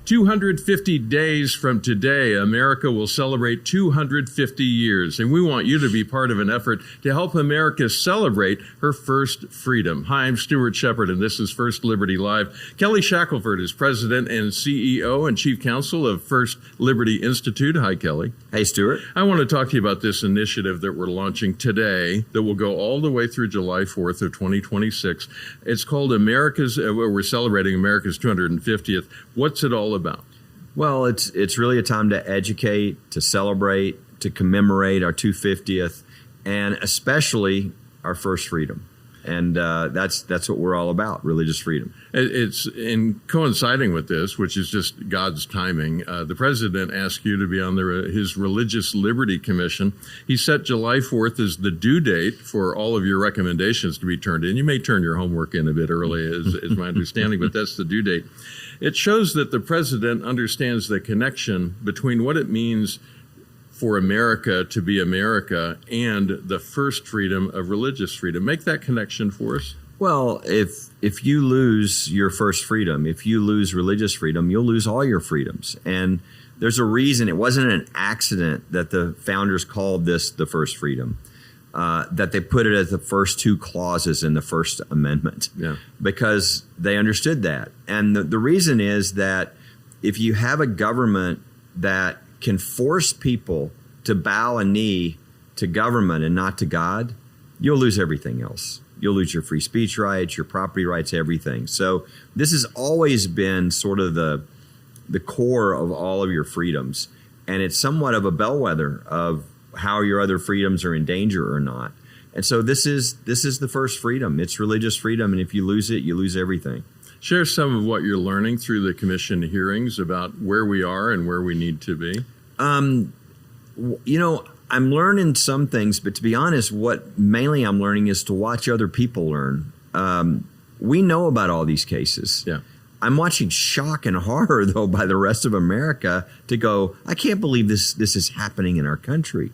250 days from today, America will celebrate 250 years, and we want you to be part of an effort to help America celebrate her first freedom. Hi, I'm Stuart Shepard, and this is First Liberty Live. Kelly Shackelford is President and CEO and Chief Counsel of First Liberty Institute. Hi, Kelly. Hey, Stuart. I want to talk to you about this initiative that we're launching today that will go all the way through July 4th of 2026. It's called we're celebrating America's 250th. What's it all about? Well, it's really a time to educate, to celebrate, to commemorate our 250th, and especially our first freedom. And that's what we're all about, religious freedom. It's in coinciding with this, which is just God's timing. The president asked you to be on his Religious Liberty Commission. He set July 4th as the due date for all of your recommendations to be turned in. You may turn your homework in a bit early, is my understanding, but that's the due date. It shows that the president understands the connection between what it means for America to be America and the first freedom of religious freedom. Make that connection for us. Well, if you lose your first freedom, if you lose religious freedom, you'll lose all your freedoms. And there's a reason. It wasn't an accident that the founders called this the first freedom, that they put it as the first two clauses in the First Amendment, because they understood that. And the reason is that if you have a government that can force people to bow a knee to government and not to God, you'll lose everything else. You'll lose your free speech rights, your property rights, everything. So this has always been sort of the core of all of your freedoms. And it's somewhat of a bellwether of how your other freedoms are in danger or not. And so this is the first freedom. It's religious freedom. And if you lose it, you lose everything. Share some of what you're learning through the commission hearings about where we are and where we need to be. I'm learning some things, but to be honest, what mainly I'm learning is to watch other people learn. We know about all these cases. Yeah. I'm watching shock and horror, though, by the rest of America to go, I can't believe this is happening in our country.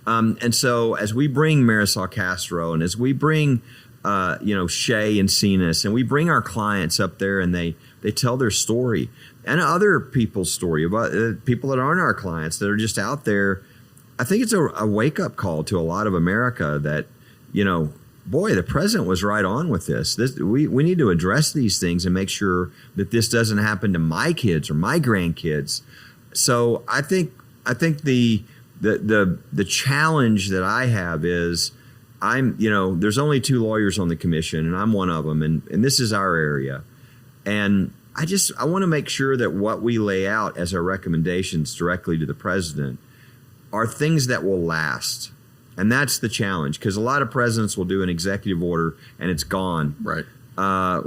And so as we bring Marisol Castro and as we bring Shay and Cenas, and we bring our clients up there and they tell their story and other people's story about people that aren't our clients that are just out there. I think it's a wake-up call to a lot of America that, boy, the president was right on with this. We need to address these things and make sure that this doesn't happen to my kids or my grandkids. So I think the challenge that I have is there's only two lawyers on the commission and I'm one of them, and this is our area. And I want to make sure that what we lay out as our recommendations directly to the president are things that will last. And that's the challenge, because a lot of presidents will do an executive order and it's gone. Right.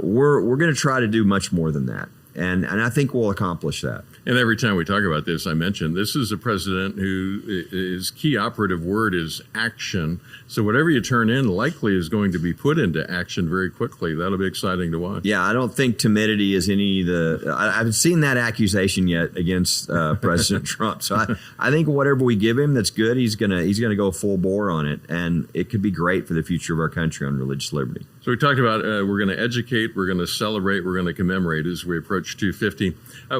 We're going to try to do much more than that. And I think we'll accomplish that. And every time we talk about this, I mention this is a president his key operative word is action. So whatever you turn in likely is going to be put into action very quickly. That'll be exciting to watch. Yeah, I don't think timidity is I haven't seen that accusation yet against President Trump. So I think whatever we give him that's good, he's gonna go full bore on it, and it could be great for the future of our country on religious liberty. So we talked about we're going to educate, we're going to celebrate, we're going to commemorate as we approach 250.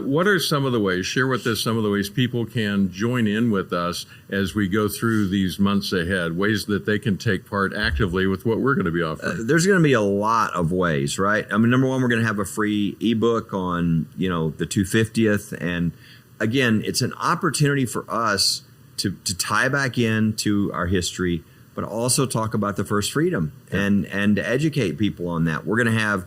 What are some of the ways, share with us some of the ways people can join in with us as we go through these months ahead, ways that they can take part actively with what we're going to be offering? There's going to be a lot of ways, right? I mean, number one, we're going to have a free ebook on, the 250th. And again, it's an opportunity for us to tie back into our history, but also talk about the first freedom and to educate people on that. We're going to have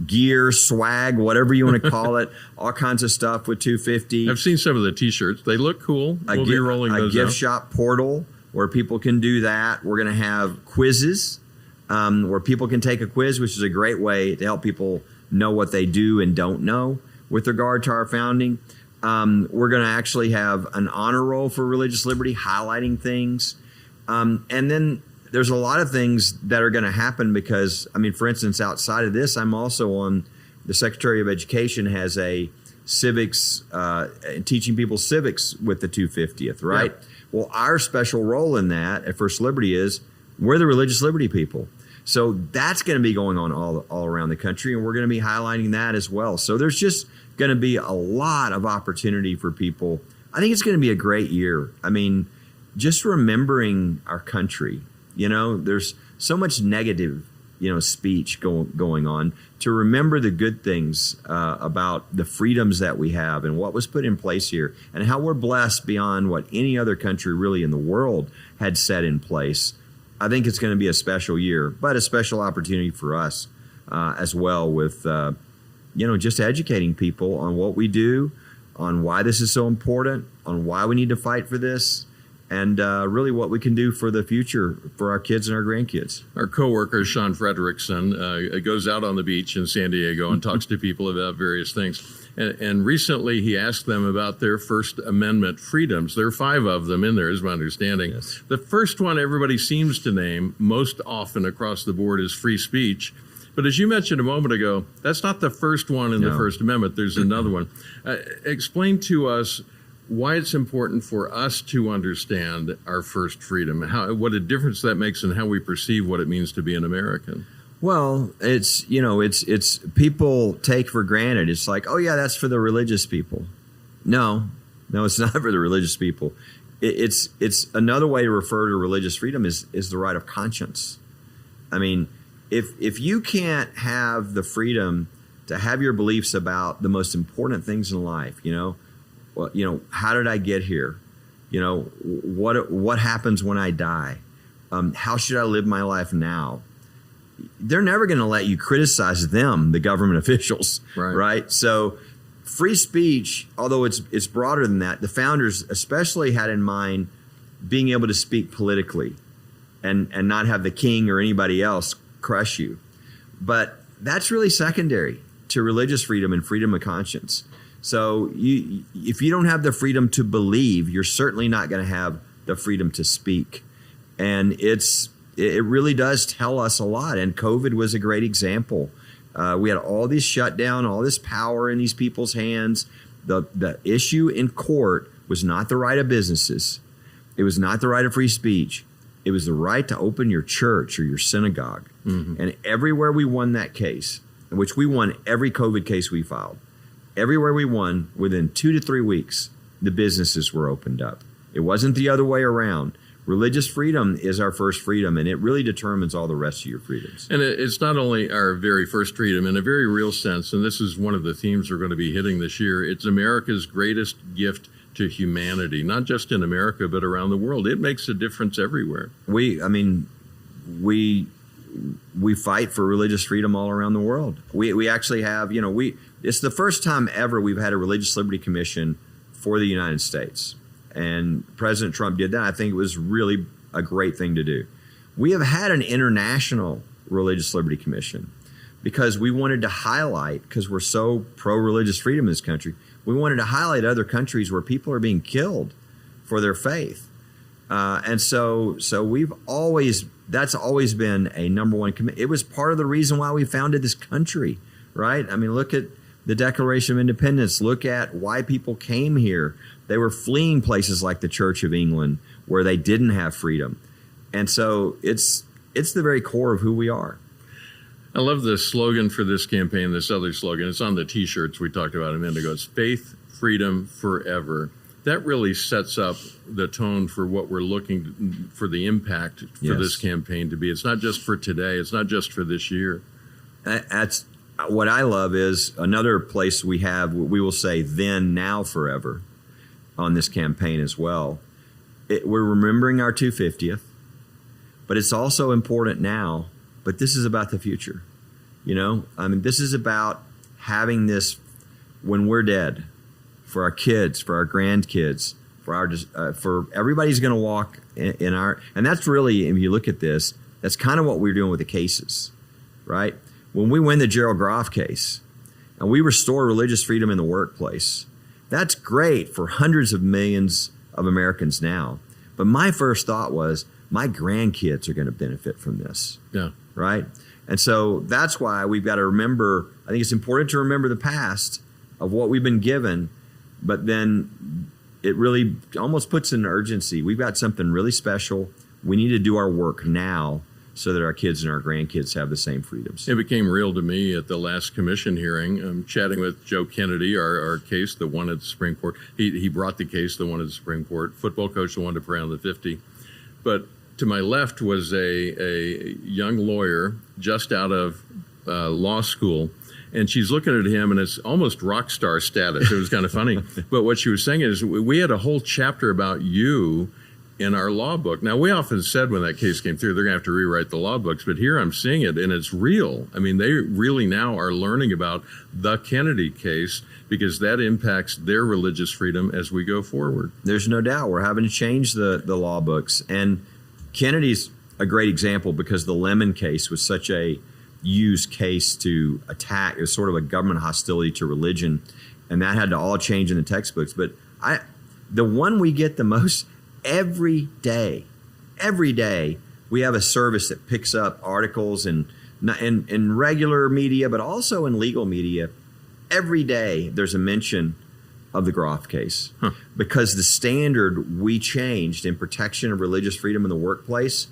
gear, swag, whatever you want to call it, all kinds of stuff with 250. I've seen some of the T-shirts. They look cool. We'll be rolling those out. A gift shop portal where people can do that. We're going to have quizzes where people can take a quiz, which is a great way to help people know what they do and don't know with regard to our founding. We're going to actually have an honor roll for religious liberty, highlighting things. And then there's a lot of things that are going to happen because, for instance, outside of this, I'm also on the Secretary of Education has a civics, teaching people civics with the 250th, right? Yep. Well, our special role in that at First Liberty is we're the religious liberty people. So that's going to be going on all around the country, and we're going to be highlighting that as well. So there's just going to be a lot of opportunity for people. I think it's going to be a great year. I mean, just remembering our country, there's so much negative, speech going on. To remember the good things about the freedoms that we have and what was put in place here and how we're blessed beyond what any other country really in the world had set in place. I think it's going to be a special year, but a special opportunity for us as well with, just educating people on what we do, on why this is so important, on why we need to fight for this, and really what we can do for the future for our kids and our grandkids. Our coworker, Sean Frederickson, goes out on the beach in San Diego and talks to people about various things. And recently he asked them about their First Amendment freedoms. There are 5 of them in there, is my understanding. Yes. The first one everybody seems to name most often across the board is free speech. But as you mentioned a moment ago, that's not the first one in the First Amendment. There's another one. Explain to us why it's important for us to understand our first freedom, what a difference that makes in how we perceive what it means to be an American. Well, it's people take for granted. It's like, oh yeah, that's for the religious people. No, it's not for the religious people. It's another way to refer to religious freedom is the right of conscience. I mean, if you can't have the freedom to have your beliefs about the most important things in life, how did I get here? What happens when I die? How should I live my life now? They're never going to let you criticize them, the government officials, right? So free speech, although it's broader than that, the founders especially had in mind being able to speak politically and not have the king or anybody else crush you. But that's really secondary to religious freedom and freedom of conscience. So if you don't have the freedom to believe, you're certainly not going to have the freedom to speak. And it really does tell us a lot. And COVID was a great example. We had all this shutdown, all this power in these people's hands. The issue in court was not the right of businesses. It was not the right of free speech. It was the right to open your church or your synagogue. Mm-hmm. And everywhere we won that case, in which we won every COVID case we filed, everywhere we won, within 2 to 3 weeks, the businesses were opened up. It wasn't the other way around. Religious freedom is our first freedom, and it really determines all the rest of your freedoms. And it's not only our very first freedom, in a very real sense, and this is one of the themes we're going to be hitting this year, it's America's greatest gift to humanity, not just in America, but around the world. It makes a difference everywhere. We fight for religious freedom all around the world. We actually have, it's the first time ever we've had a Religious Liberty Commission for the United States. And President Trump did that. I think it was really a great thing to do. We have had an international Religious Liberty Commission because we wanted to highlight, because we're so pro-religious freedom in this country, we wanted to highlight other countries where people are being killed for their faith. And so that's always been a number one commitment. It was part of the reason why we founded this country, right? I mean, look at the Declaration of Independence. Look at why people came here. They were fleeing places like the Church of England where they didn't have freedom. And so it's the very core of who we are. I love the slogan for this campaign, this other slogan. It's on the T-shirts we talked about a minute ago. It's faith, freedom, forever. That really sets up the tone for what we're looking for, the impact for this campaign to be. It's not just for today. It's not just for this year. That's what I love is another place we will say then, now, forever on this campaign as well. We're remembering our 250th, but it's also important now, but this is about the future. This is about having this when we're dead, for our kids, for our grandkids, for everybody's going to walk in our, and that's really, if you look at this, that's kind of what we're doing with the cases, right? When we win the Gerald Groff case and we restore religious freedom in the workplace, that's great for hundreds of millions of Americans now. But my first thought was, my grandkids are going to benefit from this. Yeah. Right? And so that's why we've got to remember, I think it's important to remember the past of what we've been given, but then it really almost puts an urgency. We've got something really special. We need to do our work now so that our kids and our grandkids have the same freedoms. It became real to me at the last commission hearing, chatting with Joe Kennedy, our case, the one at the Supreme Court. He brought the case, the one at the Supreme Court, football coach, the one to pray on the 50. But to my left was a young lawyer just out of law school, and she's looking at him, and it's almost rock star status. It was kind of funny. But what she was saying is, we had a whole chapter about you in our law book. Now, we often said when that case came through, they're going to have to rewrite the law books, but here I'm seeing it, and it's real. I mean, they really now are learning about the Kennedy case because that impacts their religious freedom as we go forward. There's no doubt we're having to change the law books. And Kennedy's a great example because the Lemon case was such a used case to attack. It was sort of a government hostility to religion, and that had to all change in the textbooks. But the one we get the most every day, we have a service that picks up articles in regular media, but also in legal media. Every day there's a mention of the Groff case because the standard we changed in protection of religious freedom in the workplace,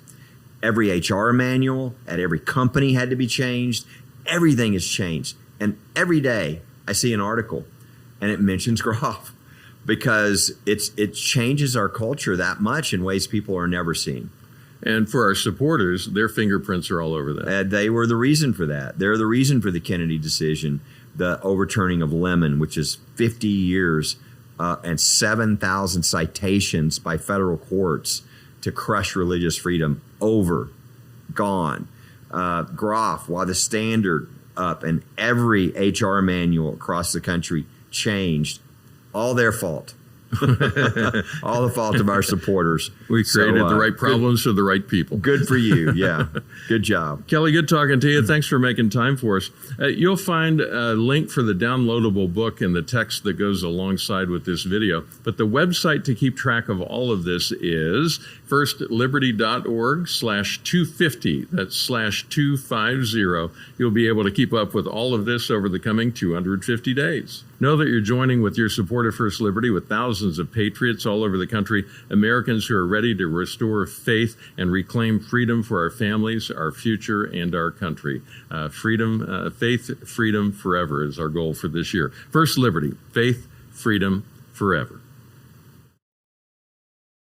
every HR manual at every company had to be changed. Everything has changed. And every day I see an article and it mentions Groff because it changes our culture that much in ways people are never seeing. And for our supporters, their fingerprints are all over that. They were the reason for that. They're the reason for the Kennedy decision, the overturning of Lemon, which is 50 years and 7,000 citations by federal courts to crush religious freedom. Over, gone. Groff, while the standard up and every HR manual across the country changed, all their fault. All the fault of our supporters. We created the right problems for the right people. Good for you. Yeah. Good job. Kelly, good talking to you. Thanks for making time for us. You'll find a link for the downloadable book in the text that goes alongside with this video. But the website to keep track of all of this is firstliberty.org/250. That's /250. You'll be able to keep up with all of this over the coming 250 days. Know that you're joining with your support of First Liberty with thousands of patriots all over the country, Americans who are ready to restore faith and reclaim freedom for our families, our future, and our country. Faith, freedom forever is our goal for this year. First Liberty, faith, freedom, forever.